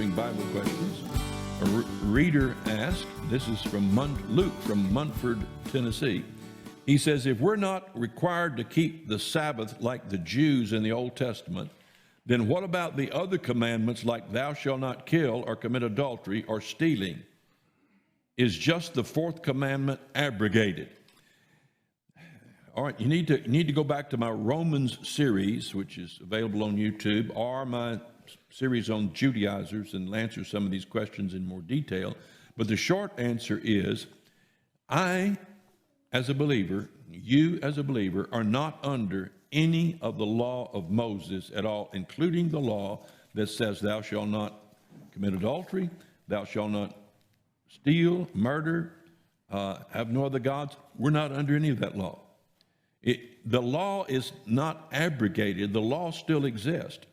answering Bible questions. A reader asked, this is from Luke from Munford, Tennessee. He says, if we're not required to keep the Sabbath like the Jews in the Old Testament, then what about the other commandments like thou shalt not kill or commit adultery or stealing? Is just the fourth commandment abrogated? All right, you need to go back to my Romans series, which is available on YouTube, or my series on Judaizers, and answer some of these questions in more detail. But the short answer is, I, as a believer, you as a believer, are not under any of the law of Moses at all, including the law that says thou shalt not commit adultery, thou shalt not steal, murder, have no other gods. We're not under any of that law. The law is not abrogated. The law still exists.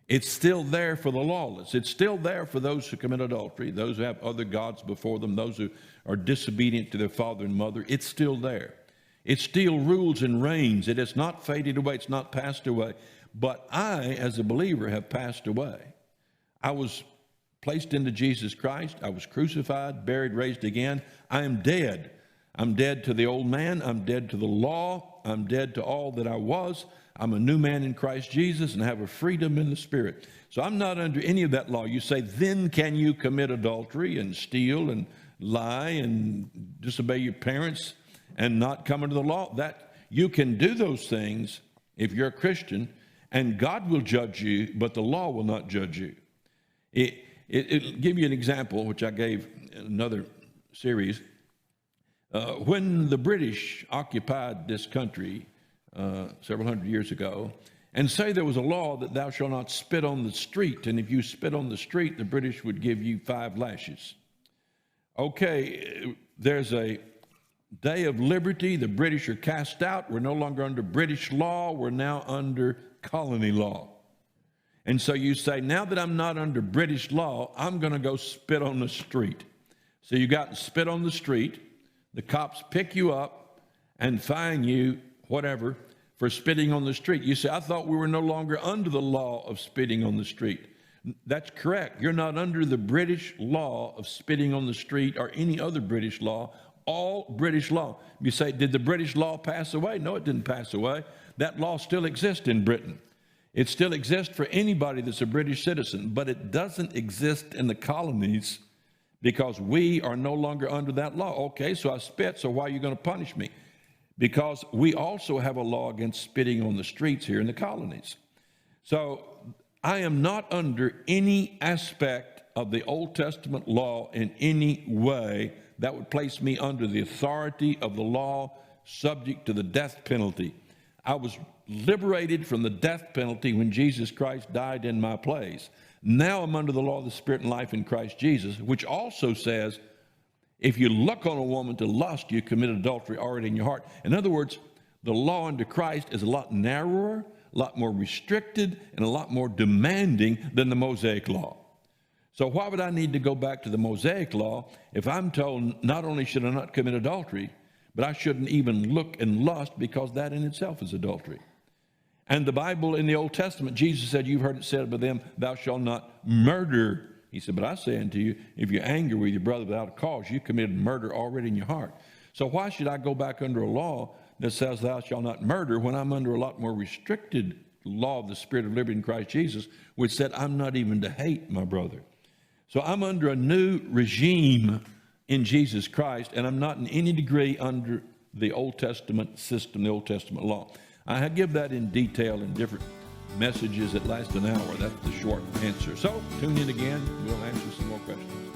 It's still there for the lawless. It's still there for those who commit adultery, those who have other gods before them, those who are disobedient to their father and mother. It's still there. It still rules and reigns. It has not faded away. It's not passed away. But I, as a believer, have passed away. I was placed into Jesus Christ. I was crucified, buried, raised again. I am dead. I'm dead to the old man. I'm dead to the law. I'm dead to all that I was. I'm a new man in Christ Jesus and have a freedom in the Spirit. So I'm not under any of that law. You say, then can you commit adultery and steal and lie and disobey your parents and not come under the law? That you can do those things if you're a Christian, and God will judge you, but the law will not judge you. It'll give you an example, which I gave in another series. When the British occupied this country several hundred years ago, and say there was a law that thou shalt not spit on the street, and if you spit on the street, the British would give you 5 lashes. Okay, there's a day of liberty. The British are cast out. We're no longer under British law. We're now under colony law. And so you say, now that I'm not under British law, I'm going to go spit on the street. So you got to spit on the street. The cops pick you up and fine you, whatever, for spitting on the street. You say, I thought we were no longer under the law of spitting on the street. That's correct. You're not under the British law of spitting on the street or any other British law, all British law. You say, did the British law pass away? No, it didn't pass away. That law still exists in Britain. It still exists for anybody that's a British citizen, but it doesn't exist in the colonies because we are no longer under that law. Okay, so I spit, so why are you going to punish me? Because we also have a law against spitting on the streets here in the colonies. So I am not under any aspect of the Old Testament law in any way that would place me under the authority of the law, subject to the death penalty. I was liberated from the death penalty when Jesus Christ died in my place. Now I'm under the law of the Spirit and life in Christ Jesus, which also says, if you look on a woman to lust, you commit adultery already in your heart. In other words, the law under Christ is a lot narrower, a lot more restricted, and a lot more demanding than the Mosaic law. So why would I need to go back to the Mosaic law if I'm told not only should I not commit adultery, but I shouldn't even look and lust, because that in itself is adultery. And the Bible in the Old Testament, Jesus said, you've heard it said by them, thou shalt not murder. He said, but I say unto you, if you're angry with your brother without a cause, you committed murder already in your heart. So why should I go back under a law that says thou shalt not murder when I'm under a lot more restricted law of the Spirit of liberty in Christ Jesus, which said I'm not even to hate my brother. So I'm under a new regime in Jesus Christ, and I'm not in any degree under the Old Testament system, the Old Testament law. I give that in detail in different messages that last an hour. That's the short answer. So tune in again. We'll answer some more questions.